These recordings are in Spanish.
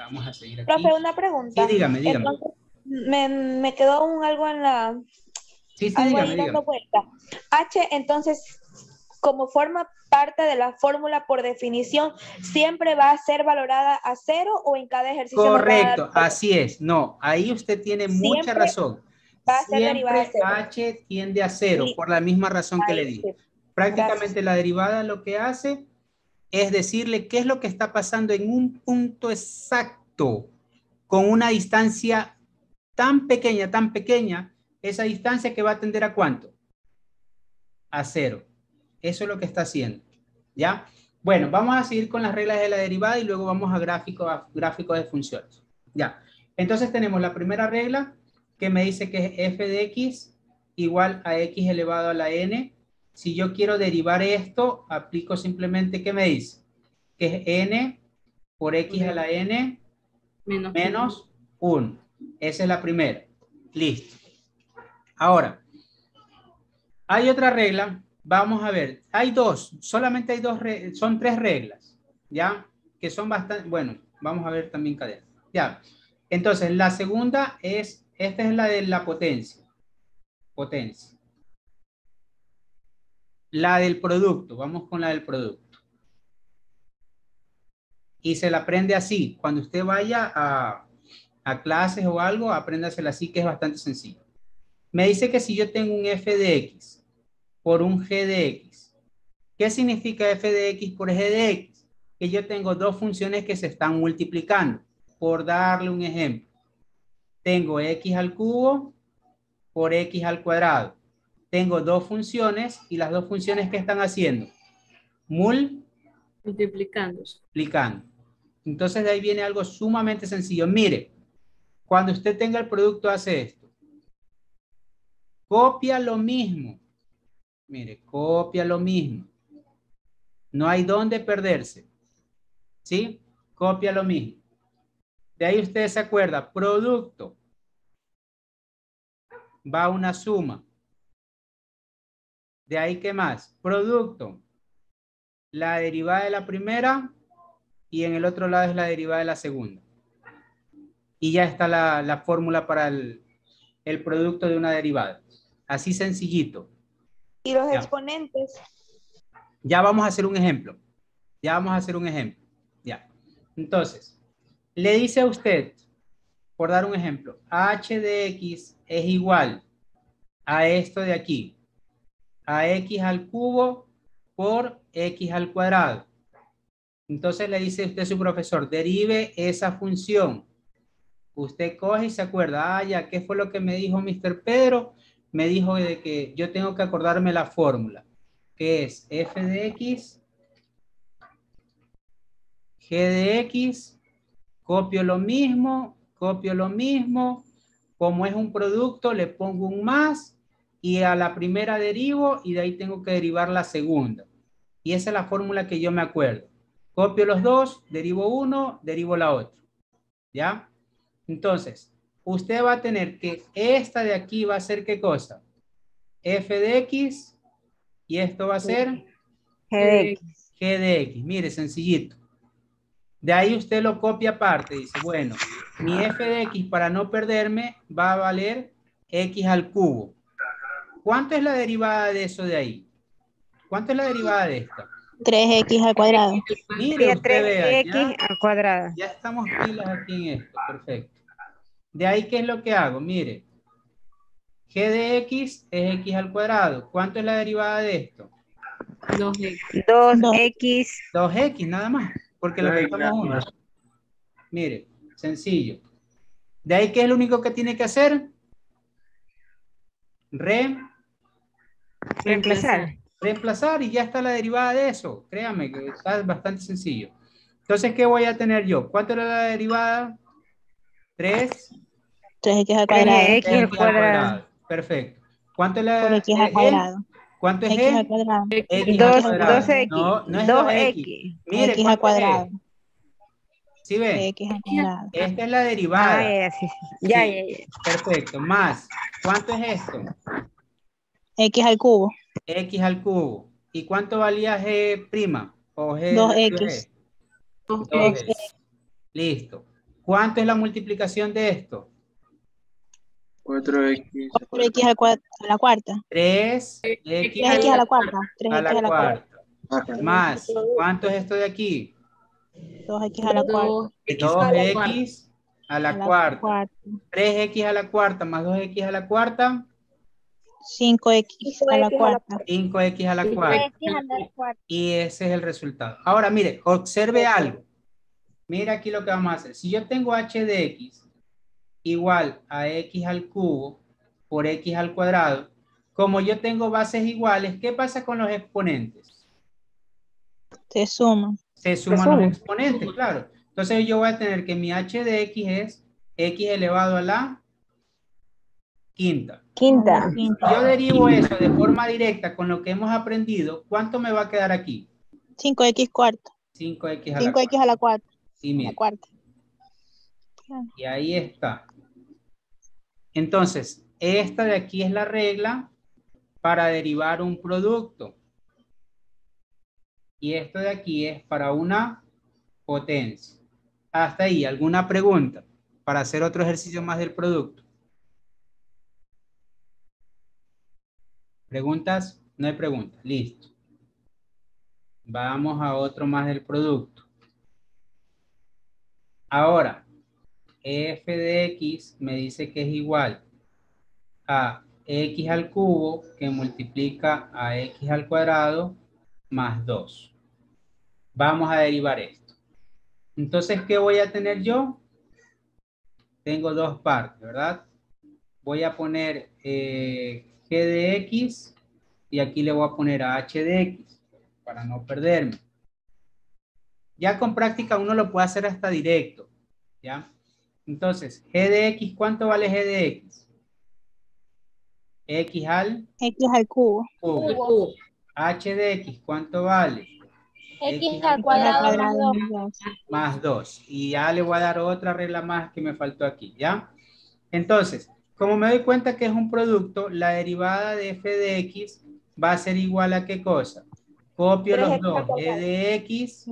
Vamos a seguir aquí. Profe, una Sí, pregunta. dígame. Entonces, me quedó algo en la... Sí, algo dígame, ahí dando dígame. vuelta. H, entonces, como forma parte de la fórmula por definición, ¿siempre va a ser valorada a 0 o en cada ejercicio nos va a dar Correcto, 0? así es. No, ahí usted tiene mucha Siempre razón. va a ser derivada a Siempre 0. H tiende a 0, por la misma razón que le Ahí di. sí. Gracias. Prácticamente la derivada lo que hace es decirle qué es lo que está pasando en un punto exacto, con una distancia tan pequeña, esa distancia que va a tender a ¿cuánto? A 0. Eso es lo que está haciendo. ¿Ya? Bueno, vamos a seguir con las reglas de la derivada y luego vamos a gráfico de funciones. Ya. Entonces tenemos la primera regla que me dice que es f de x igual a x elevado a la n. Si yo quiero derivar esto, aplico simplemente, ¿qué me dice? Que es n por x a la n menos 1. Esa es la primera. Listo. Ahora, hay otra regla. Vamos a ver. Hay dos. Solamente hay dos. Son tres reglas. ¿Ya? Que son bastante. Bueno, vamos a ver también cadena. Ya. Entonces, la segunda es. Esta es la de la potencia. Potencia. La del producto. Vamos con la del producto. Y se la aprende así. Cuando usted vaya a clases o algo, apréndasela así, que es bastante sencillo. Me dice que si yo tengo un f de x por un g de x, ¿qué significa f de x por g de x? Que yo tengo dos funciones que se están multiplicando. Por darle un ejemplo, tengo x al cubo por x al cuadrado. Tengo dos funciones y las dos funciones que están haciendo Multiplicándose. multiplicando. Entonces de ahí viene algo sumamente sencillo. Mire, cuando usted tenga el producto hace esto. Copia lo mismo. Mire, copia lo mismo. No hay dónde perderse. ¿Sí? Copia lo mismo. De ahí usted se acuerda, producto. Va una suma. De ahí, ¿qué más? Producto. La derivada de la primera y en el otro lado es la derivada de la segunda. Y ya está la fórmula para el producto de una derivada. Así sencillito. ¿Y los Ya. exponentes? Ya vamos a hacer un ejemplo. Ya vamos a hacer un ejemplo. Ya. Entonces, le dice a usted, por dar un ejemplo, h de x es igual a esto de aquí, a x al cubo por x al cuadrado. Entonces le dice usted a su profesor, derive esa función. Usted coge y se acuerda, ah, ya, ¿qué fue lo que me dijo Mr. Pedro? Me dijo de que yo tengo que acordarme la fórmula, que es f de x, g de x, copio lo mismo, como es un producto le pongo un más y a la primera derivo y de ahí tengo que derivar la segunda. Y esa es la fórmula que yo me acuerdo. Copio los dos, derivo uno, derivo la otra. ¿Ya? Entonces, usted va a tener que esta de aquí va a ser ¿qué cosa? F de X y esto va a ser G de X. G de X. Mire, sencillito. De ahí usted lo copia aparte. Dice, bueno, mi f de x para no perderme va a valer x al cubo. ¿Cuánto es la derivada de eso de ahí? ¿Cuánto es la derivada de esta? 3x al cuadrado. Mire, usted vea, 3x al cuadrado. ya estamos pilas aquí en esto. Perfecto. De ahí, ¿qué es lo que hago? Mire, g de x es x al cuadrado. ¿Cuánto es la derivada de esto? 2x. 2x. 2x nada más, porque lo estamos juntos. Mire, sencillo. De ahí, ¿qué es lo único que tiene que hacer? Reemplazar y ya está la derivada de eso. Créame que está bastante sencillo. Entonces, ¿qué voy a tener yo? ¿Cuánto era la derivada? 3x al cuadrado. 3x al cuadrado. Perfecto. ¿Cuánto es la Por x al cuadrado. ¿Cuánto es X al G? cuadrado. X al cuadrado. 2x. No, no es 2x. 2x. Mire, X al ¿cuánto es cuadrado. G? ¿Sí ven? X al cuadrado. Esta es la derivada. Ah, ya, sí, sí. Ya. Perfecto. Más. ¿Cuánto es esto? X al cubo. X al cubo. ¿Y cuánto valía G prima? O G 2x. 2G. Listo. ¿Cuánto es la multiplicación de esto? 4x 4x a la cuarta. 3x 3x a la cuarta. 3x a la cuarta. Ajá. Más, ¿cuánto es esto de aquí? 2x a la cuarta. 2x a la cuarta. cuarta. 3x a la cuarta más 2x a la cuarta. 5x a la cuarta. 5x a la cuarta. Y ese es el resultado. Ahora, mire, observe algo. Mira aquí lo que vamos a hacer. Si yo tengo h de x igual a x al cubo por x al cuadrado, como yo tengo bases iguales, ¿qué pasa con los exponentes? Se suman. Se suman los exponentes, claro. Entonces yo voy a tener que mi h de x es x elevado a la quinta. Quinta. Si yo derivo eso de forma directa con lo que hemos aprendido, ¿cuánto me va a quedar aquí? 5x cuarta. 5x a la 5x a la cuarta. Y A la mira, cuarta. y ahí está. Entonces, esta de aquí es la regla para derivar un producto. Y esto de aquí es para una potencia. Hasta ahí, ¿alguna pregunta? Para hacer otro ejercicio más del producto. ¿Preguntas? No hay preguntas. Listo. Vamos a otro más del producto. Ahora, f de x me dice que es igual a x al cubo que multiplica a x al cuadrado más 2. Vamos a derivar esto. Entonces, ¿qué voy a tener yo? Tengo dos partes, ¿verdad? Voy a poner g de x y aquí le voy a poner a h de x para no perderme. Ya con práctica uno lo puede hacer hasta directo, ¿ya? Entonces, g de x, ¿cuánto vale g de x? X al cubo. cubo. H de x, ¿cuánto vale? X al cuadrado más 2. Más 2. Y ya le voy a dar otra regla más que me faltó aquí, ¿ya? Entonces, como me doy cuenta que es un producto, la derivada de f de x va a ser igual a ¿qué cosa? Copio los dos, g de x,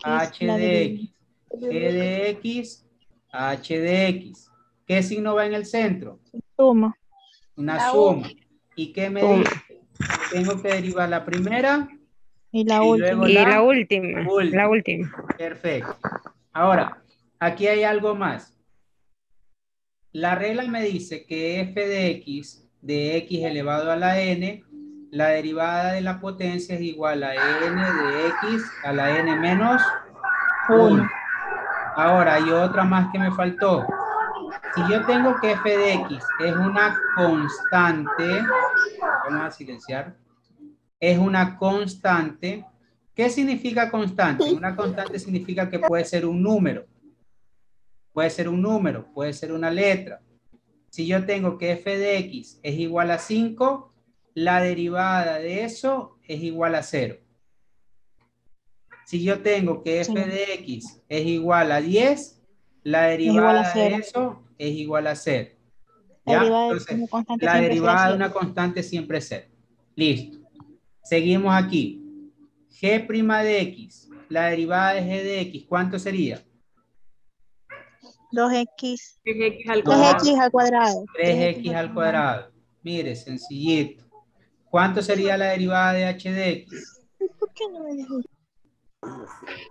h de x. G de x, h de x. ¿Qué signo va en el centro? Suma. Una suma. ¿Y qué me dice? Tengo que derivar la primera Y la y última. luego Y la última. La última. Perfecto. Ahora, aquí hay algo más. La regla me dice que f de x elevado a la n, la derivada de la potencia es igual a n de x a la n menos 1. Ahora, hay otra más que me faltó. Si yo tengo que f de x es una constante, vamos a silenciar, es una constante. ¿Qué significa constante? Una constante significa que puede ser un número. Puede ser un número, puede ser una letra. Si yo tengo que f de x es igual a 5, la derivada de eso es igual a 0. Si yo tengo que f de x es igual a 10, la derivada de eso es igual a 0. ¿Ya? Entonces, la derivada de una constante siempre es 0. Listo. Seguimos aquí. G' de x, la derivada de g de x, ¿cuánto sería? 2x. 3x al 3x al cuadrado. 3x al cuadrado. Mire, sencillito. ¿Cuánto sería la derivada de h de x? ¿Por qué no me dejó?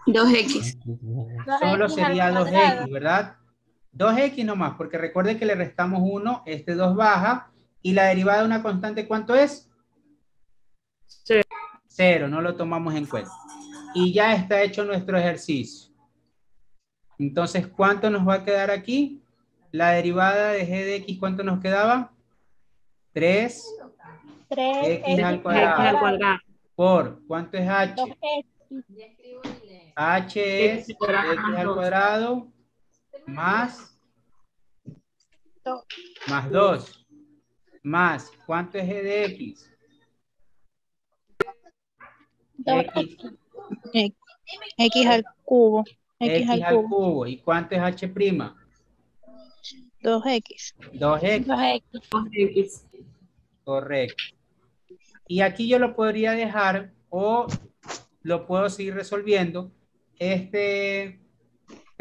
2x. Solo sería 2x, ¿verdad? 2x nomás, porque recuerde que le restamos 1, este 2 baja, y la derivada de una constante, ¿cuánto es? 0. 0, no lo tomamos en cuenta. Y ya está hecho nuestro ejercicio. Entonces, ¿cuánto nos va a quedar aquí? La derivada de g de x, ¿cuánto nos quedaba? 3x al cuadrado. Por, ¿cuánto es h? H es x al cuadrado más 2. Más, ¿cuánto es g de x? X al cubo. X al cubo. ¿Y cuánto es h'? 2x. 2x. Correcto. Y aquí yo lo podría dejar o lo puedo seguir resolviendo. Este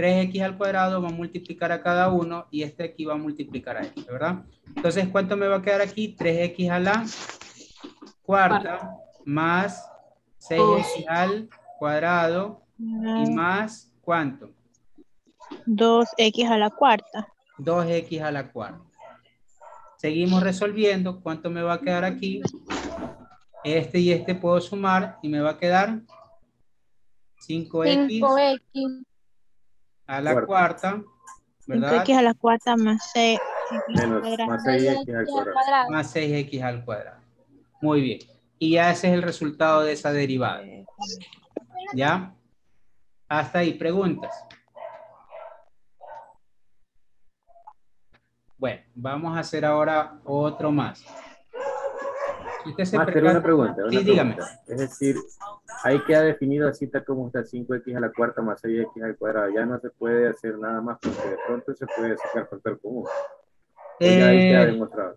3x al cuadrado va a multiplicar a cada uno y este aquí va a multiplicar a este, ¿verdad? Entonces, ¿cuánto me va a quedar aquí? 3x a la cuarta más 6x al cuadrado y más, ¿cuánto? 2x a la cuarta. 2x a la cuarta. Seguimos resolviendo. ¿Cuánto me va a quedar aquí? Este y este puedo sumar y me va a quedar 5x a la cuarta, ¿verdad? 5x a la cuarta más 6x Menos, más 6x al cuadrado. Más 6x al cuadrado. Muy bien. Y ya ese es el resultado de esa derivada. ¿Ya? Hasta ahí, preguntas. Bueno, vamos a hacer ahora otro más. Si usted se Máster, una pregunta. Sí, dígame. Es decir, ahí queda definido así tal como está 5x a la cuarta más 6x al cuadrado. Ya no se puede hacer nada más porque de pronto se puede sacar factor común. O ya ahí queda demostrado.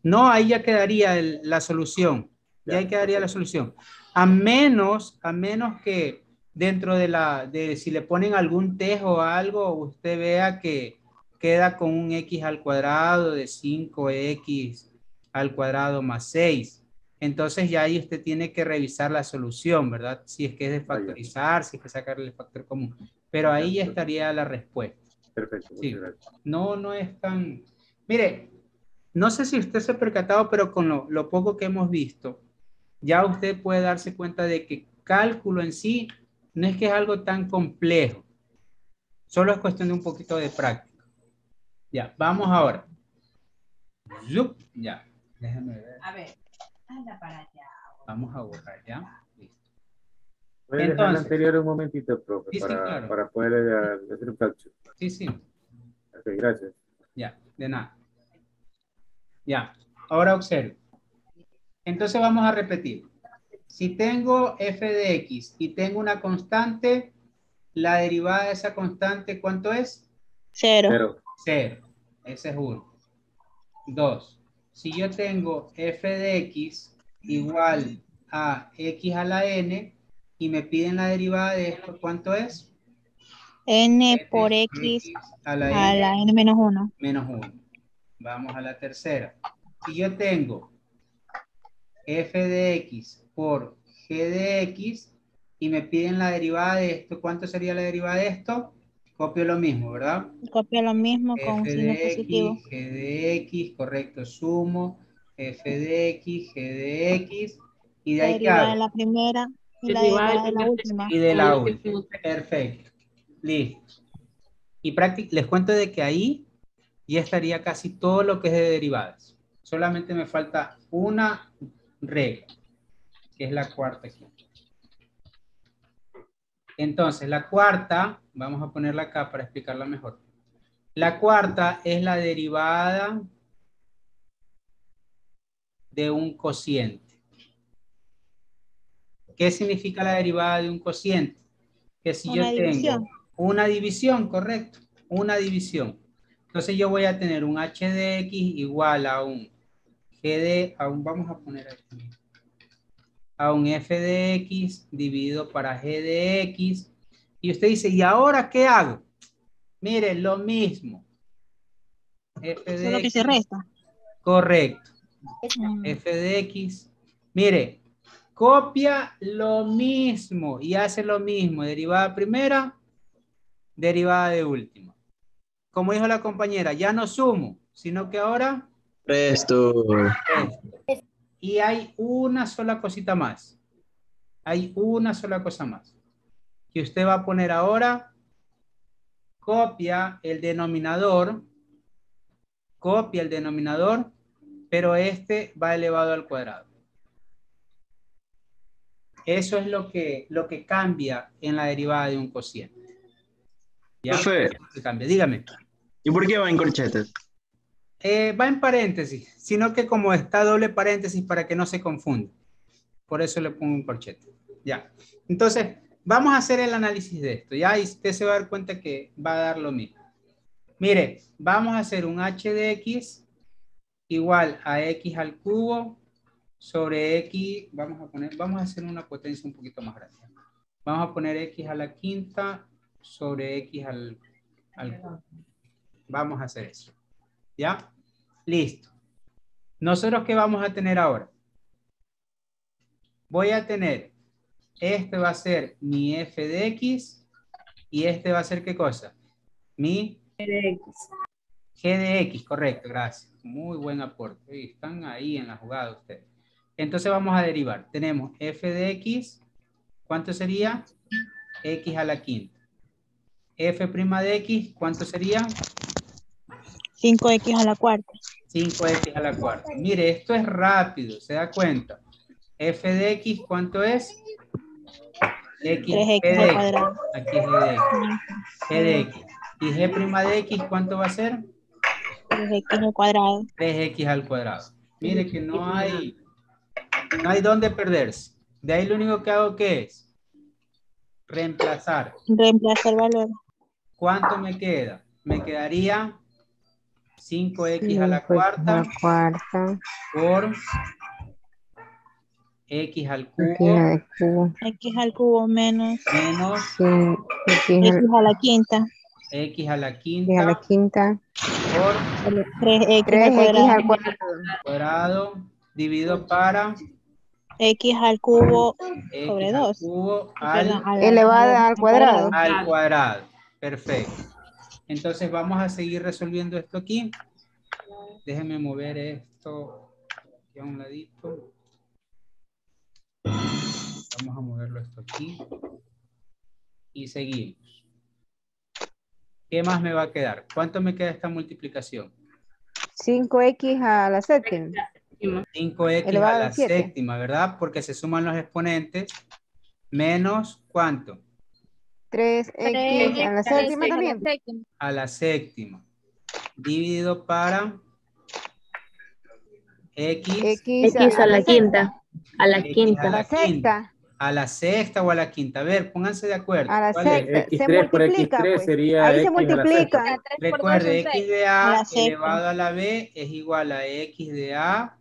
No, ahí ya quedaría la solución. Ya ahí quedaría la solución. A menos que dentro de si le ponen algún tejo o algo, usted vea que queda con un x al cuadrado de 5x al cuadrado más 6. Entonces ya ahí usted tiene que revisar la solución, ¿verdad? Si es que es de factorizar, si es que sacarle el factor común. Pero ahí ya estaría la respuesta. Perfecto. Sí. No es tan... Mire, no sé si usted se ha percatado, pero con lo poco que hemos visto, ya usted puede darse cuenta de que cálculo en sí no es que es algo tan complejo. Solo es cuestión de un poquito de práctica. Ya, vamos ahora. Zup, ya, déjame ver. A ver, anda para allá. Vamos a borrar, ¿ya? Listo. Voy a dejar el anterior un momentito, profe, sí, claro. para poder hacer un cálculo. Sí. Ok, gracias. Ya, de nada. Ya, ahora observe. Entonces vamos a repetir. Si tengo f de x y tengo una constante, la derivada de esa constante, ¿cuánto es? 0. 0. Ese es 1. 2. Si yo tengo f de x igual a x a la n y me piden la derivada de esto, ¿cuánto es? N por x a la n menos 1. Menos 1. Vamos a la tercera. Si yo tengo f de x por g de x y me piden la derivada de esto, ¿cuánto sería la derivada de esto? Copio lo mismo, ¿verdad? Copio lo mismo con f signo de positivo. x, g de x, correcto, sumo, f de x, g de x, y de ahí ¿qué hago? De la primera y la derivada de la última. Y de la última. Perfecto. Listo. Y les cuento de que ahí ya estaría casi todo lo que es de derivadas. Solamente me falta una regla, que es la cuarta aquí. Entonces, la cuarta, vamos a ponerla acá para explicarla mejor. La cuarta es la derivada de un cociente. ¿Qué significa la derivada de un cociente? Que si yo tengo una división, correcto, una división. Entonces yo voy a tener un h de x igual a un g de, vamos a poner aquí, a un f de x dividido para g de x. Y usted dice, ¿y ahora qué hago? Mire, lo mismo. F de Solo que se resta. Correcto. F de x. Mire, copia lo mismo y hace lo mismo. Derivada primera, derivada de última. Como dijo la compañera, ya no sumo, sino que ahora... Resto. Y hay una sola cosita más. Hay una sola cosa más. Que usted va a poner ahora, copia el denominador, pero este va elevado al cuadrado. Eso es lo que cambia en la derivada de un cociente. ¿Ya? Profe, Cambia. Dígame. ¿Y por qué va en corchetes? Va en paréntesis, sino que como está doble paréntesis para que no se confunda. Por eso le pongo un corchete. Ya. Entonces, vamos a hacer el análisis de esto. Ya, y usted se va a dar cuenta que va a dar lo mismo. Mire, vamos a hacer un h de x igual a x al cubo sobre x, vamos a hacer una potencia un poquito más grande. Vamos a poner x a la quinta sobre X al cubo. Vamos a hacer eso. ¿Ya? Listo. ¿Nosotros qué vamos a tener ahora? Voy a tener, este va a ser mi f de X y este va a ser ¿qué cosa? Mi G de X, correcto, gracias. Muy buen aporte. Están ahí en la jugada ustedes. Entonces vamos a derivar. Tenemos f de X, ¿cuánto sería? X a la quinta. F' de X, ¿cuánto sería? 5x a la cuarta. 5x a la cuarta. Mire, esto es rápido, ¿se da cuenta? F de X, ¿cuánto es? X, 3x al cuadrado. Aquí es G de X. G de X. ¿Y G' de X cuánto va a ser? 3x al cuadrado. 3x al cuadrado. Mire que no hay dónde perderse. De ahí lo único que hago que es reemplazar. Reemplazar valor. ¿Cuánto me queda? Me quedaría 5x a la cuarta por x al cubo. X al cubo menos X a la quinta. X a la quinta por 3x al cuadrado dividido para X al cubo sobre 2. Elevada al cuadrado. Al cuadrado. Perfecto. Entonces vamos a seguir resolviendo esto aquí. Déjenme mover esto aquí a un ladito. Vamos a moverlo esto aquí. Y seguimos. ¿Qué más me va a quedar? ¿Cuánto me queda esta multiplicación? 5x a la séptima. 5x elevado a la 7. séptima, ¿verdad? Porque se suman los exponentes. Menos, ¿cuánto? 3x a la séptima también. A la séptima. Dividido para X a la quinta. A la X quinta. a la sexta. quinta. ¿A la sexta o a la quinta? A ver, pónganse de acuerdo. A la ¿Cuál es? sexta. Se X3 por multiplica, X3 pues. sería Ahí se X a la multiplica. sexta. Recuerde, X de A A la sexta. elevado a la B es igual a X de A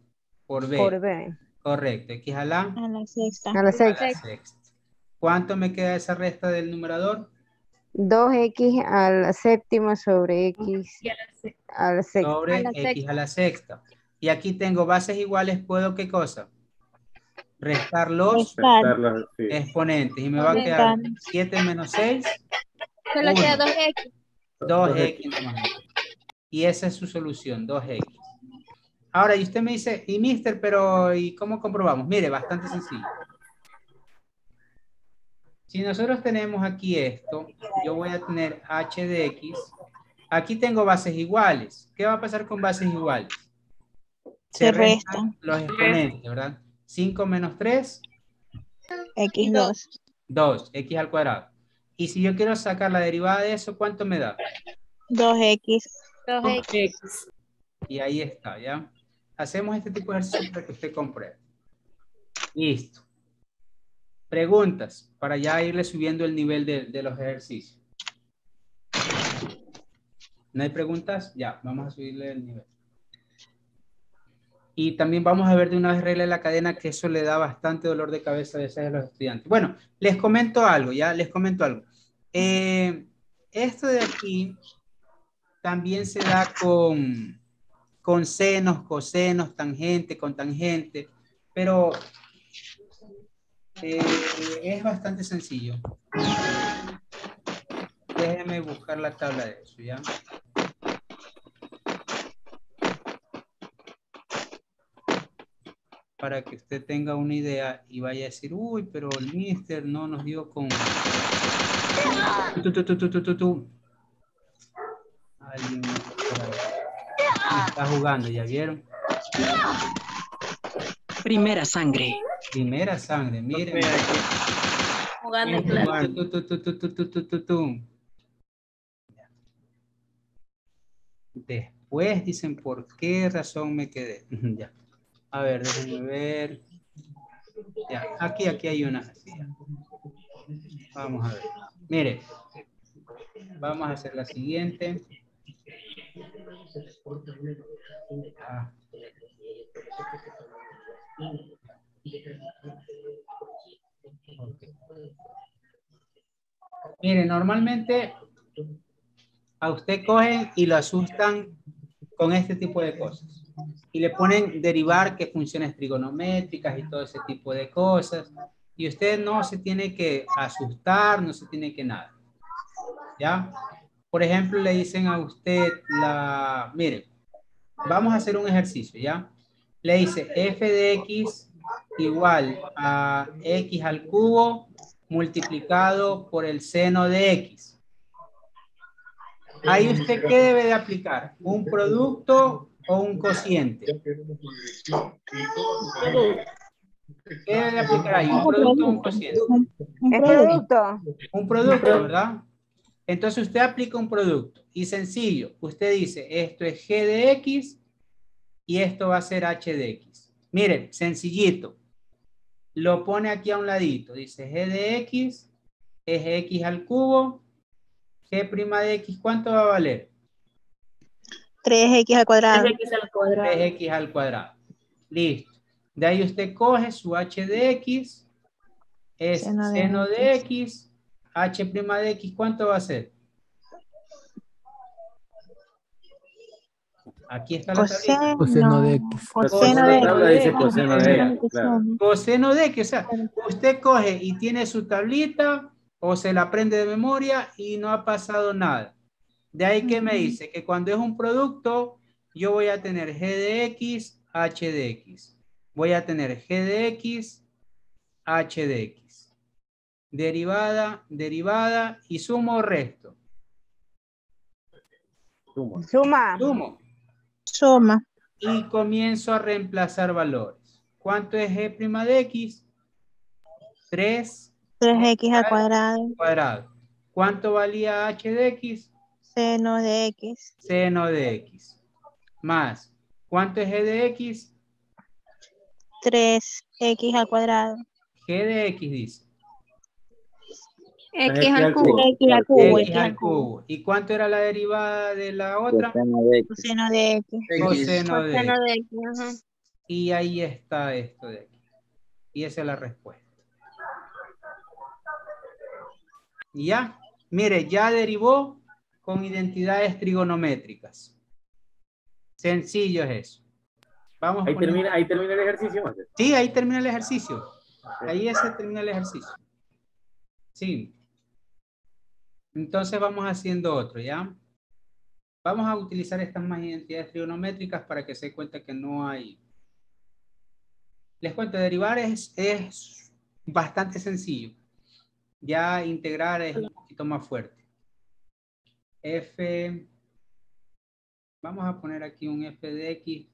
por B. Por B. Correcto. X a la sexta. A la sexta. sexta. ¿Cuánto me queda esa resta del numerador? 2x a la séptima sobre x a la sexta. Sobre X a la sexta. Y aquí tengo bases iguales, ¿puedo qué cosa? Restar los Restarlas, sí. exponentes. Y me va a quedar 7 menos 6. Solo queda 2x. 2x nomás. Y esa es su solución, 2x. Ahora, y usted me dice, y mister, pero ¿y cómo comprobamos? Mire, bastante sencillo. Si nosotros tenemos aquí esto, yo voy a tener h de x. Aquí tengo bases iguales. ¿Qué va a pasar con bases iguales? Se restan los exponentes, ¿verdad? 5 menos 3. X2. 2, x al cuadrado. Y si yo quiero sacar la derivada de eso, ¿cuánto me da? 2x. 2x. Y ahí está, ¿ya? Hacemos este tipo de ejercicio para que usted compruebe. Listo. Preguntas, para ya irle subiendo el nivel de los ejercicios. ¿No hay preguntas? Ya, vamos a subirle el nivel. Y también vamos a ver de una vez regla de la cadena, que eso le da bastante dolor de cabeza a veces a los estudiantes. Bueno, les comento algo, ya, les comento algo. Esto de aquí también se da con senos, cosenos, tangente, con tangente, pero es bastante sencillo. Déjeme buscar la tabla de eso, ¿ya? Para que usted tenga una idea y vaya a decir, uy, pero el mister no nos dio con... Alguien está jugando, ¿ya vieron? Primera sangre. Primera sangre, miren. Jugando en clase. Después dicen por qué razón me quedé. Ya. A ver, déjenme ver. Ya, aquí hay una. Vamos a ver. Mire, vamos a hacer la siguiente. Ah. Okay. Mire, normalmente a usted cogen y lo asustan con este tipo de cosas. Y le ponen derivar que funciones trigonométricas y todo ese tipo de cosas. Y usted no se tiene que asustar, no se tiene que nada. ¿Ya? Por ejemplo, le dicen a usted mire, vamos a hacer un ejercicio, ¿ya? Le dice f de x igual a x al cubo multiplicado por el seno de x. Ahí usted, ¿qué debe de aplicar? ¿Un producto o un cociente? ¿Qué debe de aplicar ahí? ¿Un producto o un cociente? Un producto. Un producto, ¿verdad? Entonces usted aplica un producto y sencillo, usted dice esto es g de x y esto va a ser h de x. Miren, sencillito. Lo pone aquí a un ladito. Dice g de x es x al cubo. G' de x, ¿cuánto va a valer? 3x al cuadrado. 3x al cuadrado. Listo. De ahí usted coge su h de x. Es seno de x. H' de x, ¿cuánto va a ser? Aquí está la tablita. Coseno de x. Coseno de x. Coseno de x, claro. Coseno de x, o sea, usted coge y tiene su tablita o se la aprende de memoria y no ha pasado nada. De ahí que me dice que cuando es un producto, yo voy a tener g de x, h de x. Voy a tener g de x, h de x. Derivada, derivada y sumo o resto. Suma. Suma. Y comienzo a reemplazar valores. ¿Cuánto es g' de x? 3x al cuadrado. ¿Cuánto valía h de x? Seno de x. Seno de x. Más. ¿Cuánto es g de x? 3x al cuadrado. G de x dice. X al cubo. X al cubo. X al cubo. ¿Y cuánto era la derivada de la otra? Coseno de x. Coseno de x. Ajá. Y ahí está esto de aquí. Y esa es la respuesta. Ya. Mire, ya derivó con identidades trigonométricas. Sencillo es eso. Vamos ahí termina el ejercicio. ¿No? Sí, ahí termina el ejercicio. Ahí se termina el ejercicio. Sí. Entonces vamos haciendo otro, ¿ya? Vamos a utilizar estas más identidades trigonométricas para que se dé cuenta que no hay. Les cuento, derivar es bastante sencillo. Ya integrar es un poquito más fuerte. Vamos a poner aquí un f de x.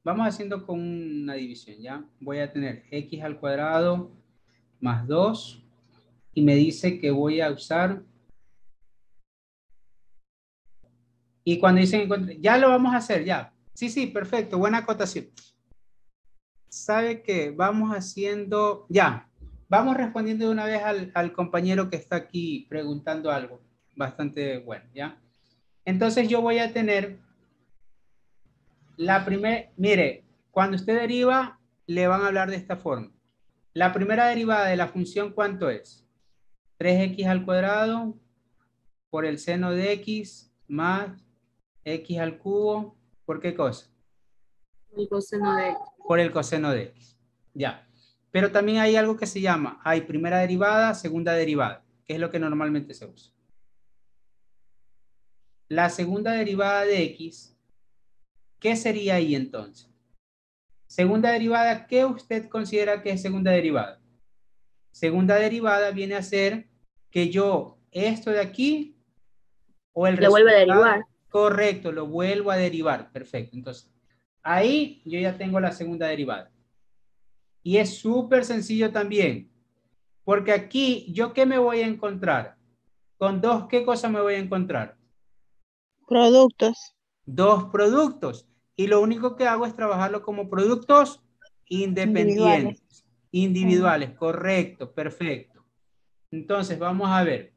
Vamos haciendo con una división, ¿ya? Voy a tener x al cuadrado más 2. Y me dice que voy a usar. Y cuando dicen, ya lo vamos a hacer, ya. Sí, perfecto, buena acotación. ¿Sabe qué? Vamos haciendo, ya. Vamos respondiendo de una vez al compañero que está aquí preguntando algo bastante bueno, ¿ya? Entonces yo voy a tener la primera, mire, cuando usted deriva, le van a hablar de esta forma. La primera derivada de la función, ¿cuánto es? 3x al cuadrado por el seno de x más x al cubo, ¿por qué cosa? El coseno de x. Por el coseno de x. Ya. Pero también hay algo que se llama, hay primera derivada, segunda derivada, que es lo que normalmente se usa. La segunda derivada de x, ¿qué sería ahí entonces? Segunda derivada, ¿qué usted considera que es segunda derivada? Segunda derivada viene a ser que yo esto de aquí o el lo vuelvo a derivar. Correcto, lo vuelvo a derivar. Perfecto. Entonces, ahí yo ya tengo la segunda derivada. Y es súper sencillo también. Porque aquí, ¿yo qué me voy a encontrar? Con dos, ¿qué cosa me voy a encontrar? Productos. Dos productos. Y lo único que hago es trabajarlo como productos independientes. Individuales, correcto, perfecto. Entonces, vamos a ver.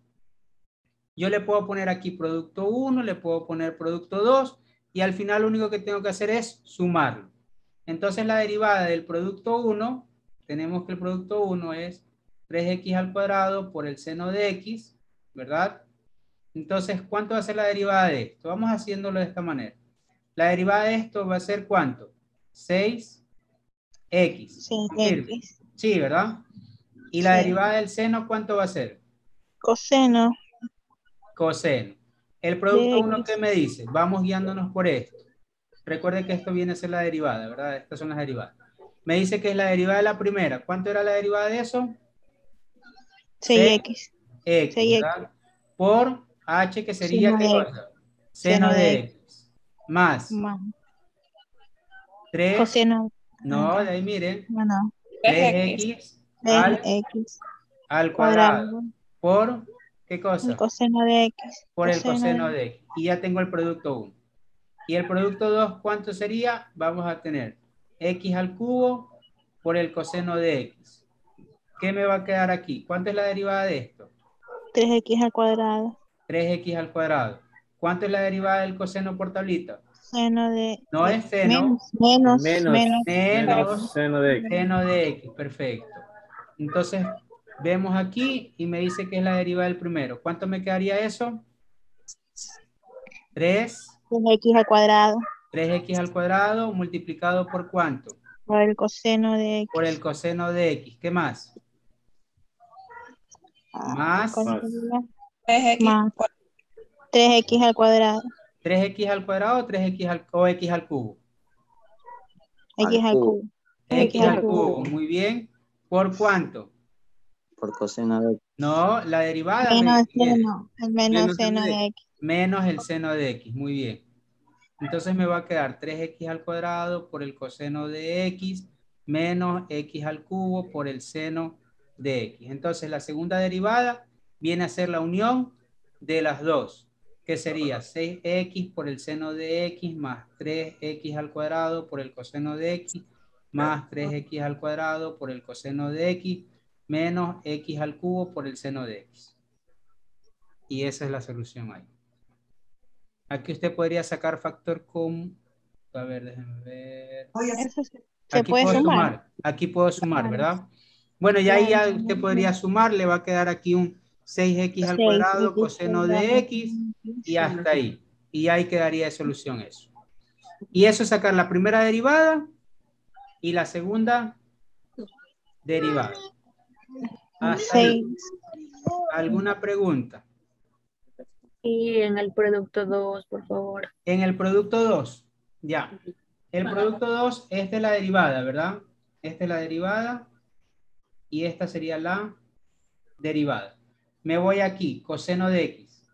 Yo le puedo poner aquí producto 1, le puedo poner producto 2 y al final lo único que tengo que hacer es sumarlo. Entonces la derivada del producto 1, tenemos que el producto 1 es 3x al cuadrado por el seno de x ¿verdad? Entonces, ¿cuánto va a ser la derivada de esto? Vamos haciéndolo de esta manera. La derivada de esto va a ser ¿cuánto? 6x. 6x. Sí, ¿verdad? ¿Y la derivada del seno cuánto va a ser? Coseno. Coseno. El producto 1, ¿qué me dice? Vamos guiándonos por esto. Recuerde que esto viene a ser la derivada, ¿verdad? Estas son las derivadas. Me dice que es la derivada de la primera. ¿Cuánto era la derivada de eso? 6x. X, ¿verdad? Por h, que sería, ¿qué cosa? Seno de x. Más 3. Coseno. No, de ahí miren. No. 3x al cuadrado. ¿Por qué cosa? El coseno de x. Por el coseno de x. Y ya tengo el producto 1. Y el producto 2, ¿cuánto sería? Vamos a tener x al cubo por el coseno de x. ¿Qué me va a quedar aquí? ¿Cuánto es la derivada de esto? 3x al cuadrado. 3x al cuadrado. ¿Cuánto es la derivada del coseno por tablita? Seno de... No es seno. Menos seno de x. Seno de x, perfecto. Entonces, vemos aquí y me dice que es la derivada del primero. ¿Cuánto me quedaría eso? 3x al cuadrado. 3x al cuadrado multiplicado por ¿cuánto? Por el coseno de x. Por el coseno de x. ¿Qué más? Más 3x al cuadrado. 3x al cuadrado o x al cubo. X al cubo. X al cubo, muy bien. ¿Por cuánto? Por coseno de x. No, la derivada. Menos el menos seno de x. Menos el seno de x, muy bien. Entonces me va a quedar 3x al cuadrado por el coseno de x menos x al cubo por el seno de x. Entonces la segunda derivada viene a ser la unión de las dos, que sería 6x por el seno de x más 3x al cuadrado por el coseno de x más 3x al cuadrado por el coseno de x menos x al cubo por el seno de x. Y esa es la solución ahí. Aquí usted podría sacar factor común. A ver, déjenme ver. Aquí puede sumar. Aquí puedo sumar, ¿verdad? Bueno, ya ahí ya usted podría sumar. Le va a quedar aquí un 6x al cuadrado coseno de x y hasta ahí. Y ahí quedaría de solución eso. Y eso es sacar la primera derivada y la segunda derivada. Hasta ahí. ¿Alguna pregunta? Y en el producto 2, por favor. En el producto 2, ya. El producto 2 es de la derivada, ¿verdad? Esta es la derivada y esta sería la derivada. Me voy aquí, coseno de x.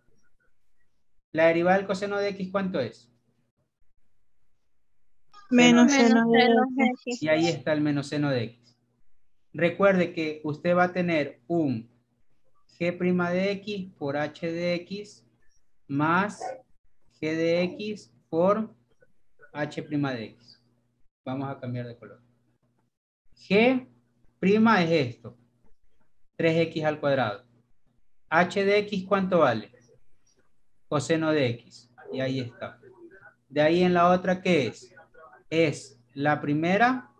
La derivada del coseno de x, ¿cuánto es? Menos seno de x. Y ahí está el menos seno de x. Recuerde que usted va a tener un g' de x por h de x más g de x por h' de x. Vamos a cambiar de color. G' es esto. 3x al cuadrado. H de x, ¿cuánto vale? Coseno de x. Y ahí está. De ahí en la otra, ¿qué es? Es la primera,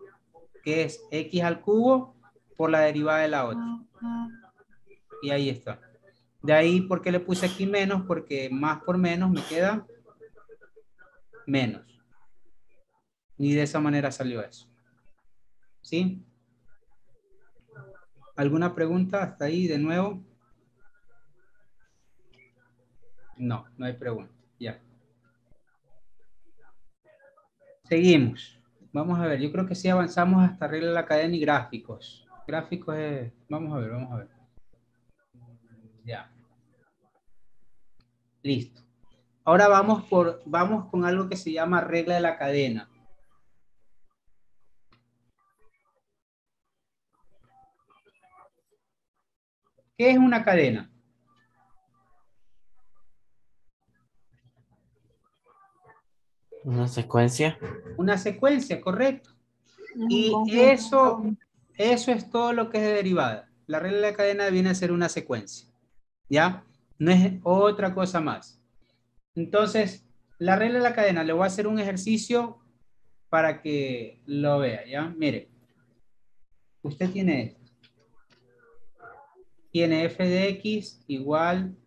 que es x al cubo por la derivada de la otra. Y ahí está. De ahí, ¿por qué le puse aquí menos? Porque más por menos me queda menos. Y de esa manera salió eso. ¿Sí? ¿Alguna pregunta hasta ahí de nuevo? No, no hay pregunta. Ya. Seguimos. Vamos a ver, yo creo que sí avanzamos hasta regla de la cadena y gráficos. Gráficos es... Vamos a ver, vamos a ver. Ya. Listo. Ahora vamos con algo que se llama regla de la cadena. ¿Qué es una cadena? Una secuencia. Una secuencia, correcto. Y eso es todo lo que es de derivada. La regla de la cadena viene a ser una secuencia. ¿Ya? No es otra cosa más. Entonces, la regla de la cadena, le voy a hacer un ejercicio para que lo vea, ¿ya? Mire, usted tiene esto. Tiene f de x igual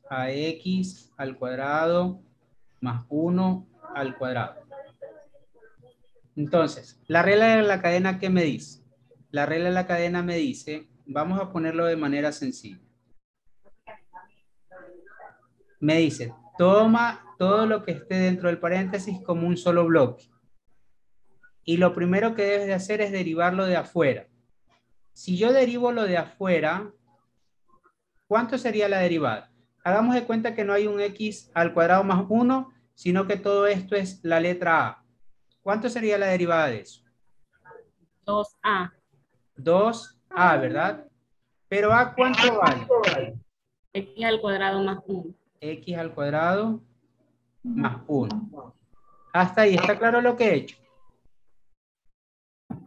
ax al cuadrado más 1 al cuadrado. Entonces, la regla de la cadena, ¿qué me dice? La regla de la cadena me dice, vamos a ponerlo de manera sencilla. Me dice, toma todo lo que esté dentro del paréntesis como un solo bloque. Y lo primero que debes de hacer es derivarlo de afuera. Si yo derivo lo de afuera, ¿cuánto sería la derivada? Hagamos de cuenta que no hay un x al cuadrado más 1, sino que todo esto es la letra a. ¿Cuánto sería la derivada de eso? 2a. 2a, ¿verdad? Pero a, ¿cuánto vale? X al cuadrado más 1. X al cuadrado más 1. Hasta ahí, ¿está claro lo que he hecho?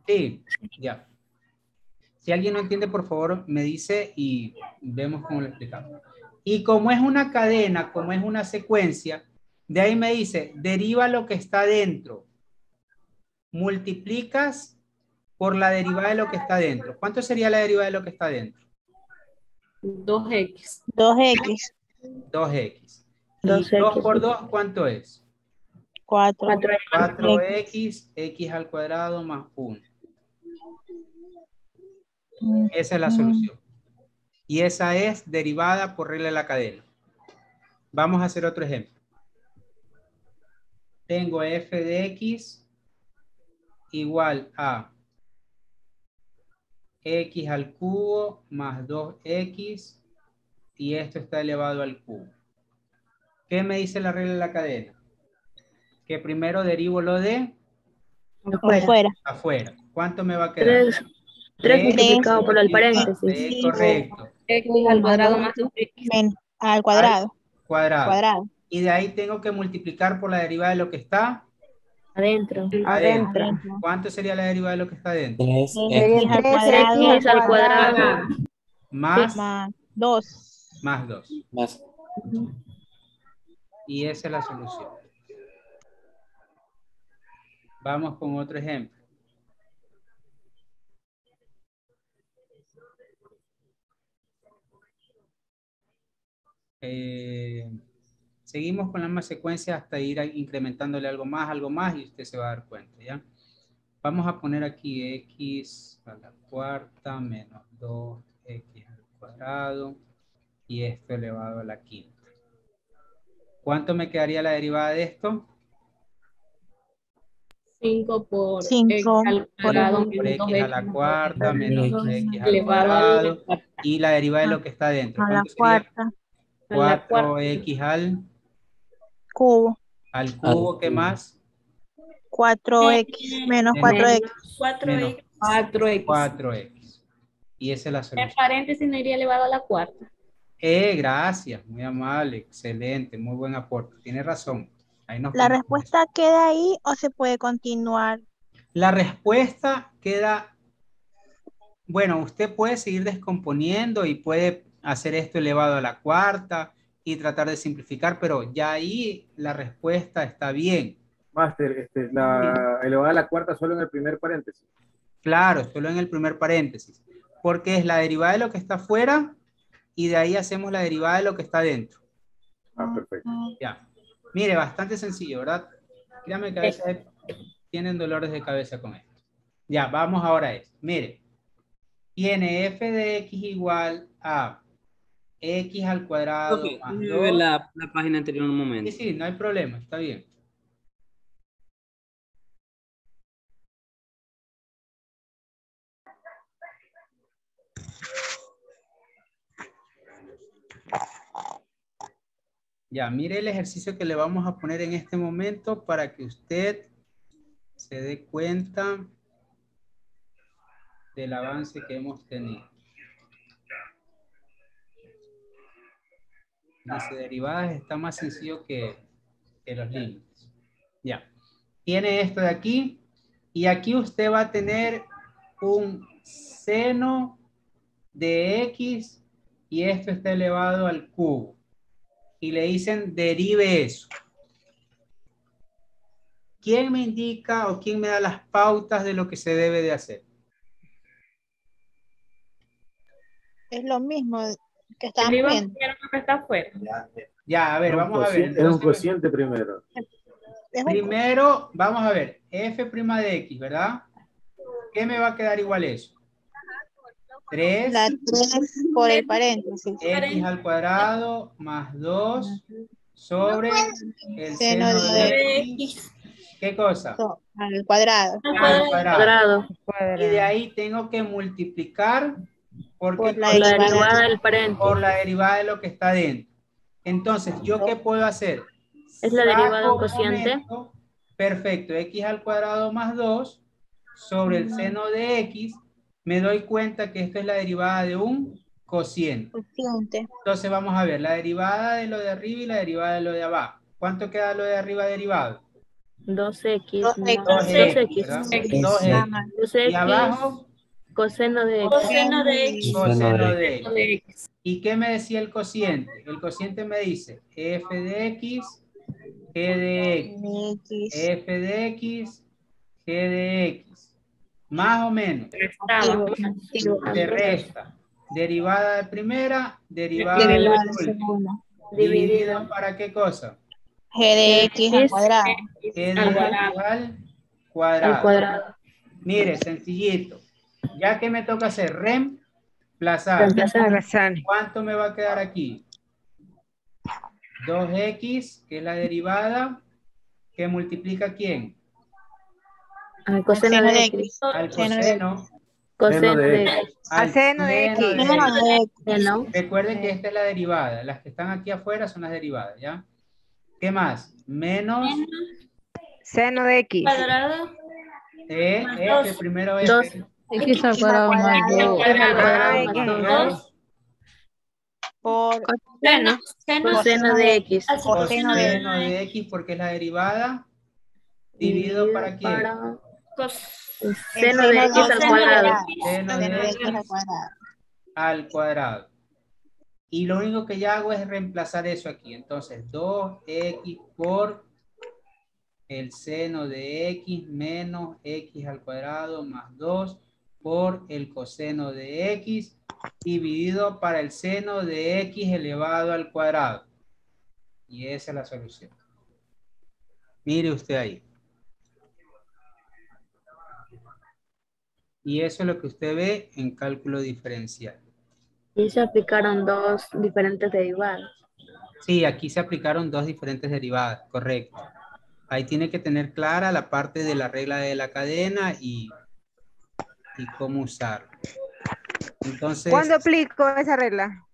Sí, ya. Si alguien no entiende, por favor, me dice y vemos cómo lo explicamos. Y como es una cadena, como es una secuencia, de ahí me dice, deriva lo que está dentro. Multiplicas por la derivada de lo que está dentro. ¿Cuánto sería la derivada de lo que está dentro? 2x. 2x. 2x. Y 2x. 2 por 2, ¿cuánto es? 4. 4x, x al cuadrado más 1. Esa es la solución. Y esa es derivada por regla de la cadena. Vamos a hacer otro ejemplo. Tengo f de x igual a x al cubo más 2x y esto está elevado al cubo. ¿Qué me dice la regla de la cadena? Que primero derivo lo de afuera. ¿Cuánto me va a quedar? 3 multiplicado por el paréntesis. Correcto. X al cuadrado más 2x. Al cuadrado. Cuadrado. Y de ahí tengo que multiplicar por la derivada de lo que está Adentro. ¿Cuánto sería la derivada de lo que está adentro? 3x al cuadrado. Más 2. Más 2. Y esa es la solución. Vamos con otro ejemplo. Seguimos con la misma secuencia hasta ir incrementándole algo más y usted se va a dar cuenta, ¿ya? Vamos a poner aquí x a la cuarta menos 2x al cuadrado y esto elevado a la quinta. ¿Cuánto me quedaría la derivada de esto? 5 por 5 x al cuadrado por x a la cuarta menos x al elevado cuadrado y la derivada de lo que está dentro. A la ¿Cuánto sería? cuarta. 4x al Cubo. Al cubo, ¿qué más? 4x menos 4x. 4x. 4x. Y esa es la solución. En paréntesis no iría elevado a la cuarta. Gracias, muy amable, excelente, muy buen aporte. Tiene razón. Ahí nos ¿La respuesta queda ahí o se puede continuar? La respuesta queda, bueno, usted puede seguir descomponiendo y puede hacer esto elevado a la cuarta y tratar de simplificar, pero ya ahí la respuesta está bien. Máster, la elevada a la cuarta solo en el primer paréntesis. Claro, solo en el primer paréntesis, porque es la derivada de lo que está afuera y de ahí hacemos la derivada de lo que está dentro. Ah, perfecto. Ya. Mire, bastante sencillo, ¿verdad? Créame que a veces tienen dolores de cabeza con esto. Ya, vamos ahora a esto. Mire, tiene f de x igual a x al cuadrado más 2. Ver la página anterior un momento. Sí, no hay problema, está bien. Ya, mire el ejercicio que le vamos a poner en este momento para que usted se dé cuenta del avance que hemos tenido. Las derivadas está más sencillo que los límites. Ya. Tiene esto de aquí y aquí usted va a tener un seno de x y esto está elevado al cubo. Y le dicen derive eso. ¿Quién me indica o quién me da las pautas de lo que se debe de hacer? Es lo mismo, Que está Arriba bien. primero que está afuera. Ya, a ver, vamos a ver. Es un Entonces, cociente primero. primero, vamos a ver, f' de x, ¿verdad? ¿Qué me va a quedar igual eso? 3 La 3 por el paréntesis. x al cuadrado más 2 sobre el Seno seno de de x. ¿Qué cosa? Al cuadrado. Al cuadrado. Cuadrado. Y de ahí tengo que multiplicar Por porque la derivada del paréntesis. por la derivada de lo que está dentro. Entonces, ¿yo qué puedo hacer? Es la derivada de un Saco cociente. momento, perfecto, x al cuadrado más 2 sobre el seno de x. Me doy cuenta que esto es la derivada de un cociente. Cociente. Entonces vamos a ver la derivada de lo de arriba y la derivada de lo de abajo. ¿Cuánto queda lo de arriba derivado? 2x. 2x. 2x. ¿verdad? 2x. 2x. Y abajo, coseno de x. Coseno de x. coseno de x. ¿Y qué me decía el cociente? El cociente me dice f de x, g de x, f de x, g de x. Más o menos. Se resta. Derivada de primera, derivada de segunda. Dividido para qué cosa? G de x al cuadrado. G de x al cuadrado. Mire, sencillito. Ya que me toca hacer reemplazar. ¿Cuánto me va a quedar aquí? 2x, que es la derivada, que multiplica ¿quién? Al coseno de x. Al coseno. Coseno de x. Al seno de x. Seno. Recuerden que esta es la derivada. Las que están aquí afuera son las derivadas, ¿ya? ¿Qué más? Menos Seno de x. Cuadrado. F, primero F. 2. X al cuadrado más 2. Por Coseno de x. Coseno de x porque es la derivada. Dividido para quién? Seno de x al cuadrado. Seno de x al cuadrado. Y lo único que ya hago es reemplazar eso aquí. Entonces, 2x por el seno de x menos x al cuadrado más 2 por el coseno de x dividido para el seno de x elevado al cuadrado. Y esa es la solución. Mire usted ahí. Y eso es lo que usted ve en cálculo diferencial. Y se aplicaron dos diferentes derivadas. Sí, aquí se aplicaron dos diferentes derivadas, correcto. Ahí tiene que tener clara la parte de la regla de la cadena y cómo usarlo. Entonces, ¿Cuándo aplico esa regla?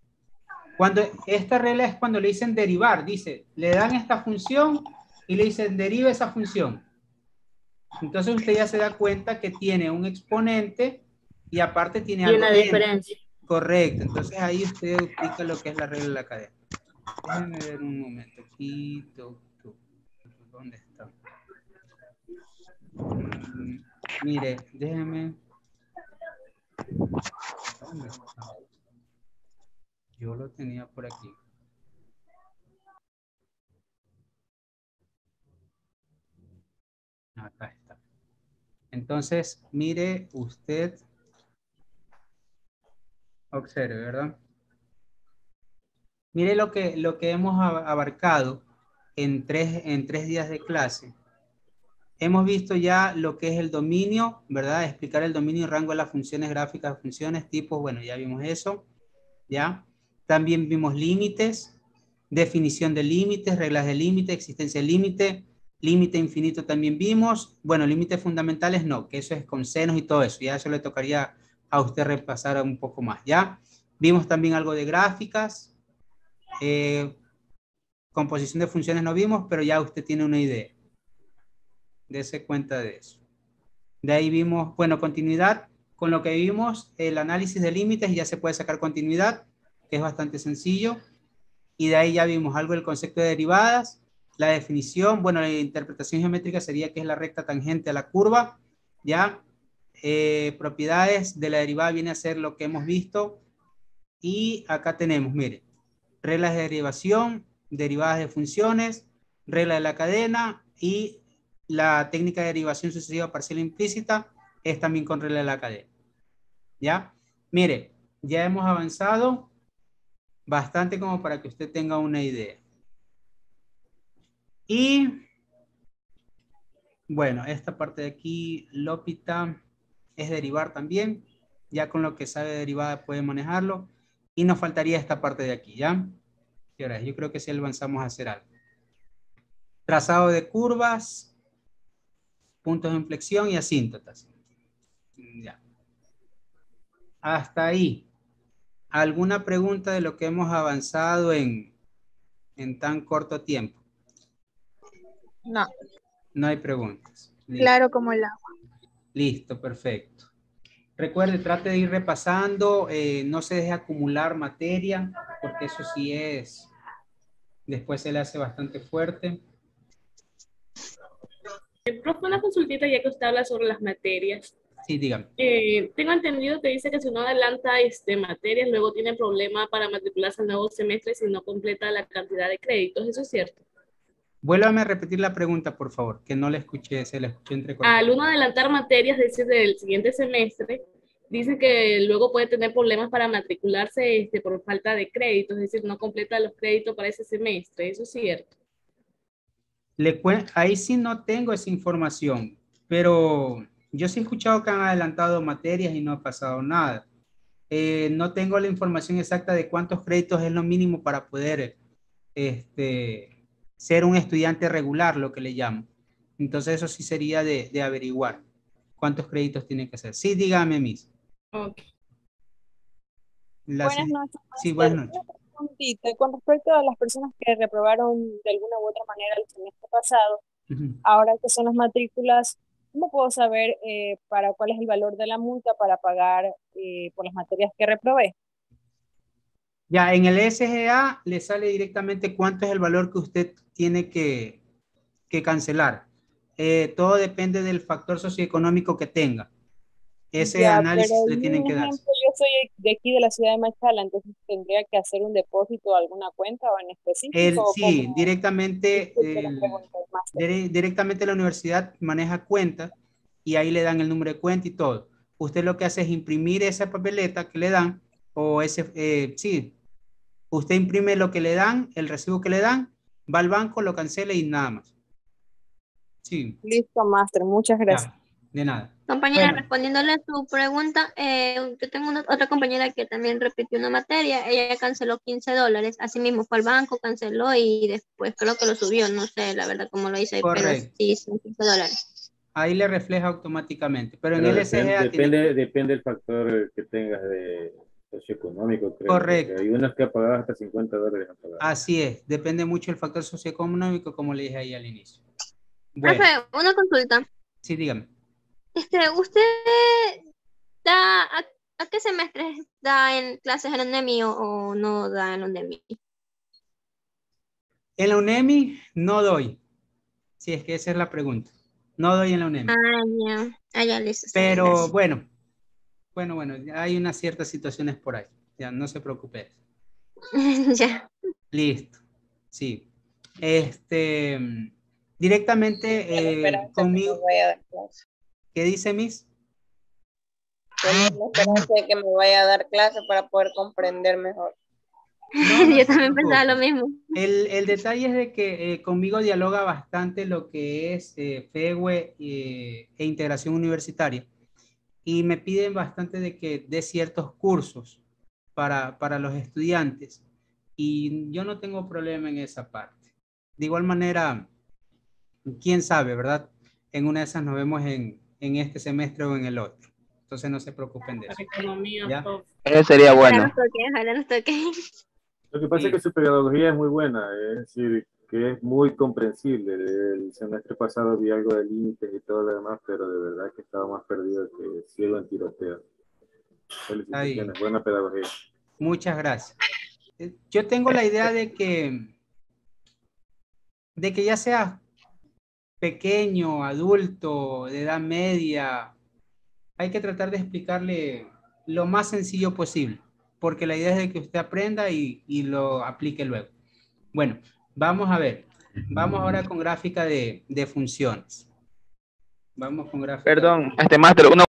Cuando esta regla es cuando le dicen derivar, dice, le dan esta función y le dicen deriva esa función. Entonces usted ya se da cuenta que tiene un exponente y aparte tiene algo una diferencia. Correcto, entonces ahí usted aplica lo que es la regla de la cadena. Déjenme ver un momento. Aquí, ¿dónde está? Mire, déjenme. ¿Dónde está? Yo lo tenía por aquí. Acá está. Entonces, mire usted. Observe, ¿verdad? Mire lo que hemos abarcado en tres días de clase. Hemos visto ya lo que es el dominio, ¿verdad? Explicar el dominio y rango de las funciones gráficas, funciones, tipos, bueno, ya vimos eso, ¿ya? También vimos límites, definición de límites, reglas de límite, existencia de límite, límite infinito también vimos. Bueno, límites fundamentales no, que eso es con senos y todo eso, ya eso le tocaría a usted repasar un poco más, ¿ya? Vimos también algo de gráficas, composición de funciones no vimos, pero ya usted tiene una idea. Dese cuenta de eso. De ahí vimos, bueno, continuidad. Con lo que vimos, el análisis de límites, ya se puede sacar continuidad, que es bastante sencillo. Y de ahí ya vimos algo del concepto de derivadas, la definición, bueno, la interpretación geométrica sería que es la recta tangente a la curva, ¿ya? Propiedades de la derivada viene a ser lo que hemos visto. Y acá tenemos, mire, reglas de derivación, derivadas de funciones, regla de la cadena y la técnica de derivación sucesiva parcial implícita es también con regla de la cadena. ¿Ya? Mire, ya hemos avanzado Bastante como para que usted tenga una idea. Y bueno, esta parte de aquí, Lopita, es derivar también. Ya con lo que sabe de derivada puede manejarlo. Y nos faltaría esta parte de aquí, ¿ya? ¿Qué hora es? Yo creo que sí avanzamos a hacer algo. Trazado de curvas, puntos de inflexión y asíntotas. Ya. Hasta ahí. ¿Alguna pregunta de lo que hemos avanzado en tan corto tiempo? No. No hay preguntas. Listo. Claro como el agua. Listo, perfecto. Recuerde, trate de ir repasando, no se deje acumular materia, porque eso sí es, después se le hace bastante fuerte. Profe, una consultita ya que usted habla sobre las materias. Sí, dígame. Tengo entendido que dice que si uno adelanta materias, luego tiene problema para matricularse al nuevo semestre si no completa la cantidad de créditos. ¿Eso es cierto? Vuélvame a repetir la pregunta, por favor, que no la escuché, se la escuché entrecortada. Al uno adelantar materias, es decir, del siguiente semestre, dice que luego puede tener problemas para matricularse por falta de créditos, es decir, no completa los créditos para ese semestre. ¿Eso es cierto? Ahí sí no tengo esa información, pero yo sí he escuchado que han adelantado materias y no ha pasado nada. No tengo la información exacta de cuántos créditos es lo mínimo para poder ser un estudiante regular, lo que le llamo. Entonces eso sí sería de averiguar cuántos créditos tiene que hacer. Sí, dígame, Miss. Ok. Buenas noches. Sí, buenas noches. Con respecto a las personas que reprobaron de alguna u otra manera el semestre pasado, ahora que son las matrículas, ¿cómo puedo saber para cuál es el valor de la multa para pagar por las materias que reprobé? Ya, en el SGA le sale directamente cuánto es el valor que usted tiene que cancelar. Todo depende del factor socioeconómico que tenga. Ese análisis le tienen que dar. Yo soy de aquí de la ciudad de Machala, entonces tendría que hacer un depósito a alguna cuenta o en específico. Sí, directamente, directamente la universidad maneja cuenta y ahí le dan el número de cuenta y todo. Usted lo que hace es imprimir esa papeleta que le dan o sí, usted imprime lo que le dan, el recibo que le dan, va al banco, lo cancela y nada más. Sí. Listo, máster, muchas gracias. Ya, de nada. Compañera, Bueno. respondiéndole a su pregunta, yo tengo otra compañera que también repitió una materia, ella canceló $15, así mismo fue al banco, canceló y después creo que lo subió, no sé la verdad cómo lo hice, correcto. Pero sí, son $15. Ahí le refleja automáticamente, pero en el SGA depende del factor que tengas de socioeconómico, creo. Correcto. Hay unos que pagaban hasta $50 a pagar. Así es, depende mucho del factor socioeconómico, como le dije ahí al inicio. Bueno. Profe, una consulta. Sí, dígame. ¿Usted da a qué semestre da en clases en UNEMI o no da en UNEMI? En la UNEMI no doy, si es que esa es la pregunta. No doy en la UNEMI. Ya listo. Pero bueno, hay unas ciertas situaciones por ahí. Ya, no se preocupe. Ya. Listo. Sí. Directamente conmigo. ¿Qué dice Miss? Tengo la esperanza de que me vaya a dar clase para poder comprender mejor. No, yo también pensaba lo mismo. El detalle es de que conmigo dialoga bastante lo que es FEWE e integración universitaria. Y me piden bastante de que dé ciertos cursos para los estudiantes. Y yo no tengo problema en esa parte. De igual manera, quién sabe, ¿verdad? En una de esas nos vemos en este semestre o en el otro. Entonces no se preocupen de eso. ¿Ya? Eso sería bueno. Lo que pasa es que su pedagogía es muy buena, es decir, que es muy comprensible. El semestre pasado vi algo de límites y todo lo demás, pero de verdad que estaba más perdido que ciego en tiroteo. Felicitaciones, buena pedagogía. Muchas gracias. Yo tengo la idea de que ya sea pequeño, adulto, de edad media, hay que tratar de explicarle lo más sencillo posible, porque la idea es de que usted aprenda y lo aplique luego. Bueno, vamos a ver. Vamos ahora con gráfica de funciones. Vamos con gráfica. Perdón, máster, una